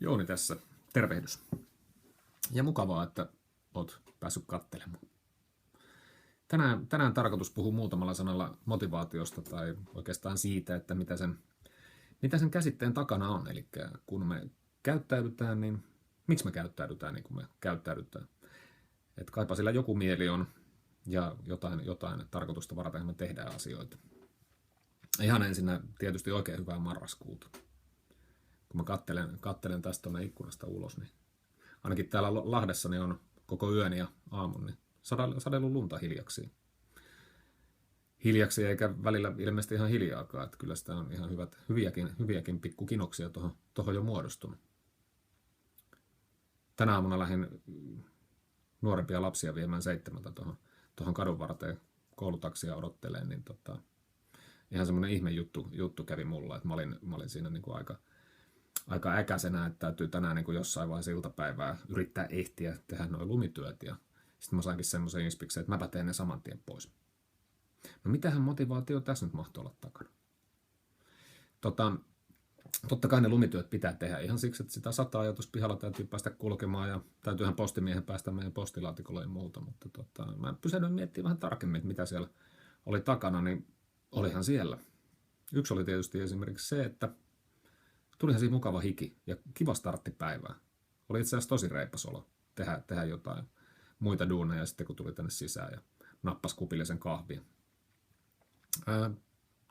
Jouni tässä, tervehdys. Ja mukavaa, että oot päässyt katselemaan. Tänään tarkoitus puhua muutamalla sanalla motivaatiosta tai oikeastaan siitä, että mitä sen käsitteen takana on. Eli kun me käyttäydytään, niin miksi me käyttäydytään niin kuin me käyttäydytään. Että kaipa sillä joku mieli on ja jotain tarkoitusta varten me tehdään asioita. Ihan ensinnä tietysti oikein hyvää marraskuuta. Kun mä kattelen tästä tuonne ikkunasta ulos, niin ainakin täällä Lahdessa niin on koko yön ja aamun niin sadellut lunta hiljaksi eikä välillä ilmeisesti ihan hiljaakaan. Että kyllä sitä on ihan hyviäkin pikkukinoksia tuohon jo muodostunut. Tänä aamuna lähdin nuorempia lapsia viemään 7 tuohon kadun varteen koulutaksia odotteleen, niin ihan semmoinen ihme juttu kävi mulla, että mä olin siinä niin kuin aika äkäisenä, että täytyy tänään niin kuin jossain vaiheessa iltapäivää yrittää ehtiä tehdä nuo lumityöt. Ja sitten mä sainkin semmoisen inspiksen, että mäpä teen ne saman tien pois. No mitähän motivaatio tässä nyt mahtoi olla takana? Totta kai ne lumityöt pitää tehdä ihan siksi, että sitä sataa ja tuossa pihalla täytyy päästä kulkemaan ja täytyyhän postimiehen päästä meidän postilaatikolle ja muuta. Mutta mä pysähdyin miettimään vähän tarkemmin, että mitä siellä oli takana, niin olihan siellä. Yksi oli tietysti esimerkiksi se, että tulihan siinä mukava hiki ja kiva startti päivää. Oli itse asiassa tosi reipas olo tehdä jotain muita duuneja sitten kun tuli tänne sisään ja nappasi kupillisen kahvia.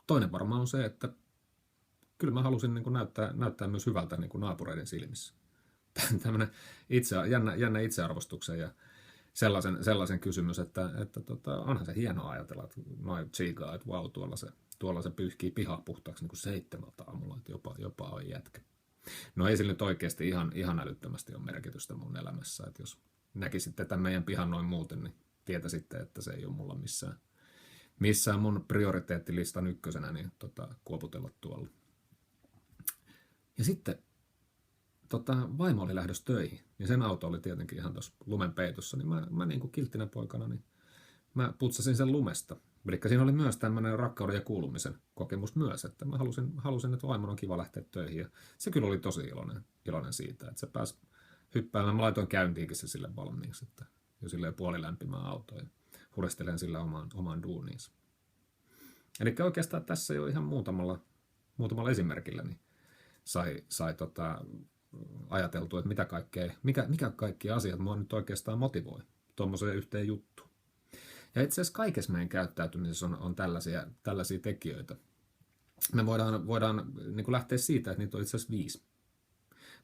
Toinen varmaan on se, että kyllä mä halusin niin kuin näyttää myös hyvältä niin kuin naapureiden silmissä. Tämmöinen jännä itsearvostuksen ja sellaisen kysymys, että onhan se hienoa ajatella, että noin tsiikaa, että vau, tuolla se pyyhkii pihaa puhtaaksi niin kuin 7 aamulla, että jopa on jätkä. No ei sillä nyt oikeasti ihan älyttömästi ole merkitystä mun elämässä, että jos näkisitte tämän meidän pihan noin muuten, niin tietäisitte, että se ei ole mulla missään mun prioriteettilistan ykkösenä, niin kuoputella tuolla. Ja sitten vaimo oli lähdössä töihin, ja sen auto oli tietenkin ihan tuossa lumen peitossa, niin mä niin kuin kilttinä poikana, niin mä putsasin sen lumesta. Eli siinä oli myös tämmöinen rakkauden ja kuulumisen kokemus myös, että mä halusin, että vaimon on kiva lähteä töihin, ja se kyllä oli tosi iloinen siitä, että se pääsi hyppäämään. Mä laitoin käyntiinkin se sille valmiiksi, että jo silleen puolilämpimään autoa, ja hurestelen sillä omaan duuniinsa. Eli oikeastaan tässä jo ihan muutamalla esimerkillä niin sai ajateltua, että mikä kaikki asiat mua nyt oikeastaan motivoi tuommoiseen yhteen juttuun. Ja itse asiassa kaikessa meidän käyttäytymisessä on tällaisia tekijöitä. Me voidaan niin kuin lähteä siitä, että niitä on itse asiassa 5.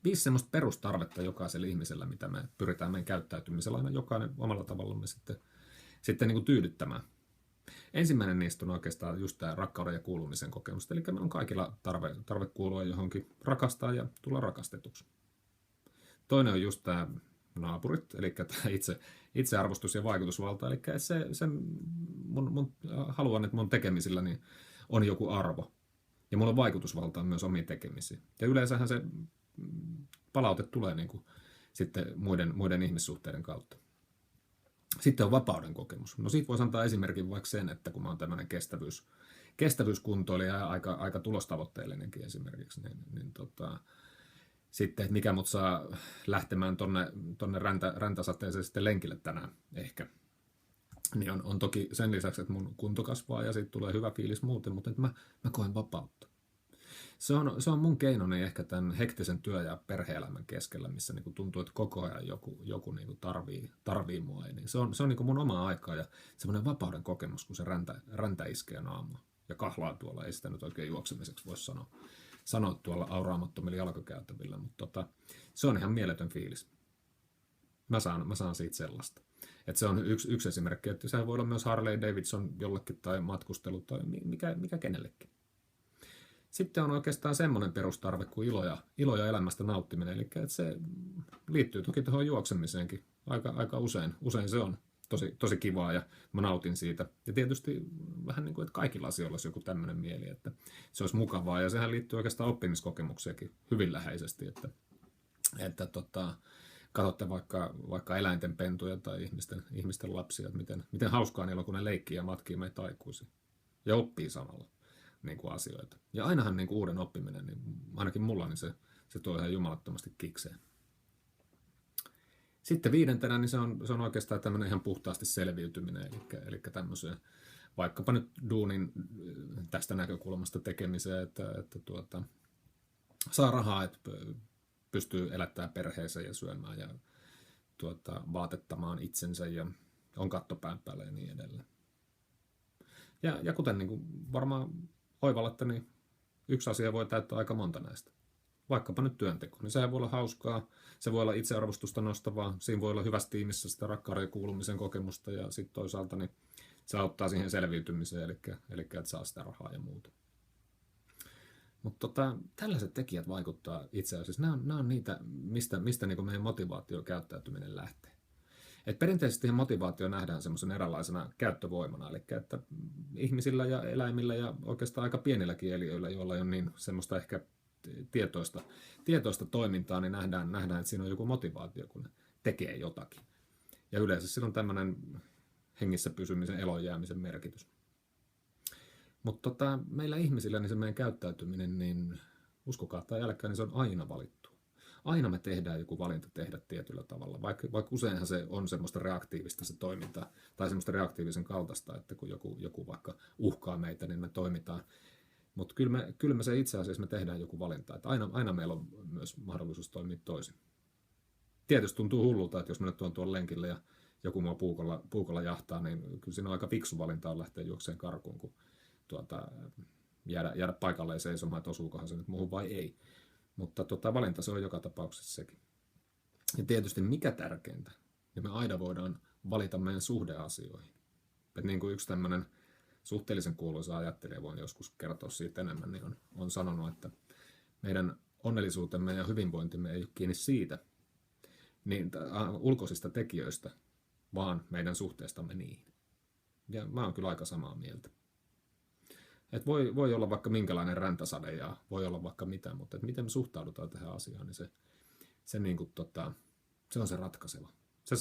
5 semmoista perustarvetta jokaisella ihmisellä, mitä me pyritään meidän käyttäytymisellä aina jokainen omalla tavallamme sitten niin kuin tyydyttämään. Ensimmäinen niistä on oikeastaan just tämä rakkauden ja kuulumisen kokemus. Eli meillä on kaikilla tarve kuulua johonkin, rakastaa ja tulla rakastetuksi. Toinen on just tämä naapurit, eli tämä itsearvostus ja vaikutusvalta. Eli mun haluan, että mun tekemisillä niin on joku arvo. Ja mulla on vaikutusvaltaa myös omiin tekemisiin. Ja yleensähän se palaute tulee niin kuin sitten muiden ihmissuhteiden kautta. Sitten on vapauden kokemus. No siitä voisi antaa esimerkin vaikka sen, että kun mä oon tämmöinen kestävyyskuntoilija ja aika tulostavoitteellinenkin esimerkiksi, niin sitten, että mikä mut saa lähtemään tonne räntäsateeseen sitten lenkille tänään ehkä, niin on toki sen lisäksi, että mun kunto kasvaa ja siitä tulee hyvä fiilis muuten, mutta että mä koen vapautta. Se on mun keinoni ehkä tämän hektisen työ- ja perhe-elämän keskellä, missä niinku tuntuu, että koko ajan joku niinku tarvii mua. Niin se on niinku mun omaa aikaa ja semmoinen vapauden kokemus, kun se räntä iskee naamua ja kahlaa tuolla. Ei sitä nyt oikein juoksemiseksi voi sanoa tuolla auraamattomilla jalkakäytävillä, mutta se on ihan mieletön fiilis. Mä saan siitä sellaista. Et se on yksi esimerkki, että sehän voi olla myös Harley Davidson jollekin tai matkustelu tai mikä kenellekin. Sitten on oikeastaan semmoinen perustarve kuin ilo ja elämästä nauttiminen, eli että se liittyy toki tuohon juoksemiseenkin aika usein. Usein se on tosi kivaa ja mä nautin siitä. Ja tietysti vähän niin kuin, että kaikilla asioilla olisi joku tämmöinen mieli, että se olisi mukavaa. Ja sehän liittyy oikeastaan oppimiskokemukseenkin hyvin läheisesti, että katsotte vaikka eläinten pentuja tai ihmisten lapsia, että miten hauskaa niillä on, kun ne leikkii ja matkii meitä aikuisia ja oppii samalla niin kuin asioita. Ja ainahan niin kuin uuden oppiminen, niin ainakin mulla, niin se tuo ihan jumalattomasti kikseen. Sitten 5. niin se on oikeastaan tämmöinen ihan puhtaasti selviytyminen, eli tämmöiseen vaikkapa nyt duunin tästä näkökulmasta tekemiseen, että saa rahaa, että pystyy elättämään perheensä ja syömään ja vaatettamaan itsensä ja on katto pään päällä ja niin edelleen. Ja kuten niin kuin varmaan oivallatte, niin yksi asia voi täyttää aika monta näistä. Vaikkapa nyt työnteko, niin sehän voi olla hauskaa, se voi olla itsearvostusta nostavaa, siinä voi olla hyvässä tiimissä sitä rakkauden ja kuulumisen kokemusta ja sitten toisaalta niin se auttaa siihen selviytymiseen, eli että saa sitä rahaa ja muuta. Mutta tällaiset tekijät vaikuttaa itse asiassa, nämä on niitä, mistä niin kuin meidän motivaatiokäyttäytyminen lähtee. Et perinteisesti motivaatio nähdään semmoisen eräänlaisena käyttövoimana, eli että ihmisillä ja eläimillä ja oikeastaan aika pienilläkin eliöillä, joilla ei ole niin semmoista ehkä tietoista toimintaa, niin nähdään, että siinä on joku motivaatio, kun ne tekee jotakin. Ja yleensä sillä on tämmöinen hengissä pysymisen, elon jäämisen merkitys. Mutta meillä ihmisillä, niin se meidän käyttäytyminen, niin uskokaa tai älkää, niin se on aina valittu. Aina me tehdään joku valinta tehdä tietyllä tavalla, vaikka useinhan se on semmoista reaktiivista se toiminta, tai semmoista reaktiivisen kaltaista, että kun joku vaikka uhkaa meitä, niin me toimitaan. Mutta kyllä me se itse asiassa me tehdään joku valinta, että aina meillä on myös mahdollisuus toimia toisin. Tietysti tuntuu hullulta, että jos mä nyt tuon tuolla lenkillä ja joku mua puukolla jahtaa, niin kyllä siinä on aika fiksu valinta on lähteä juokseen karkuun, kun jäädä paikalleen seisomaan, että osuukohan se nyt muuhun vai ei. Mutta valinta se on joka tapauksessa sekin. Ja tietysti mikä tärkeintä, niin me aina voidaan valita meidän suhdeasioihin. Et niin kuin yksi tämmöinen suhteellisen kuuluisa ajattelija, voin joskus kertoa siitä enemmän, niin on sanonut, että meidän onnellisuutemme ja hyvinvointimme ei ole kiinni siitä niin ulkoisista tekijöistä, vaan meidän suhteestamme niihin. Ja mä oon kyllä aika samaa mieltä. Et voi olla vaikka minkälainen räntäsade ja voi olla vaikka mitä, mutta miten me suhtaudutaan tähän asiaan, niin se on se ratkaiseva. Se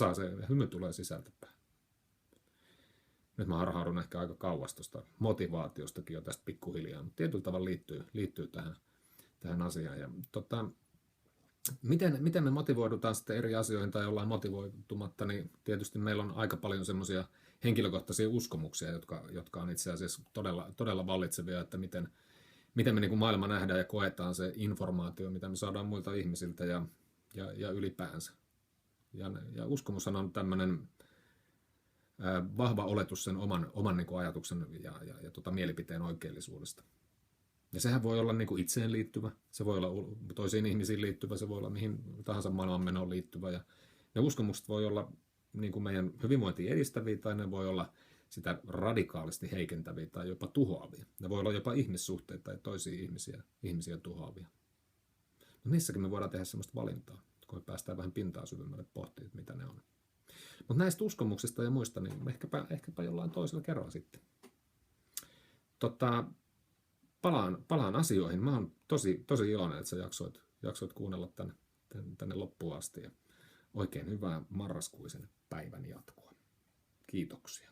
hymy tulee sisältäpäin. Nyt mä harhaudun ehkä aika kauas tuosta motivaatiostakin jo tästä pikkuhiljaa, mutta tietyllä tavalla liittyy tähän asiaan. Ja miten me motivoidutaan sitten eri asioihin tai ollaan motivoitumatta, niin tietysti meillä on aika paljon semmoisia henkilökohtaisia uskomuksia, jotka on itse asiassa todella vallitsevia, että miten me niin kuin maailma nähdään ja koetaan se informaatio, mitä me saadaan muilta ihmisiltä ja ylipäänsä. Ja uskomushan on tämmöinen vahva oletus sen oman niin kuin ajatuksen ja mielipiteen oikeellisuudesta. Ja sehän voi olla niin kuin itseen liittyvä, se voi olla toisiin ihmisiin liittyvä, se voi olla mihin tahansa maailmanmenoon liittyvä. Ja ne uskomukset voi olla niin kuin meidän hyvinvointia edistäviä tai ne voi olla sitä radikaalisti heikentäviä tai jopa tuhoavia. Ne voi olla jopa ihmissuhteita tai toisia ihmisiä tuhoavia. No niissäkin me voidaan tehdä sellaista valintaa, kun me päästään vähän pintaa syvemmälle pohtimaan, mitä ne on. Mutta näistä uskomuksista ja muista, niin ehkäpä jollain toisella kerralla sitten. Palaan asioihin. Mä oon tosi iloinen, että sä jaksoit kuunnella tänne loppuun asti. Ja oikein hyvää marraskuisen päivän jatkoa. Kiitoksia.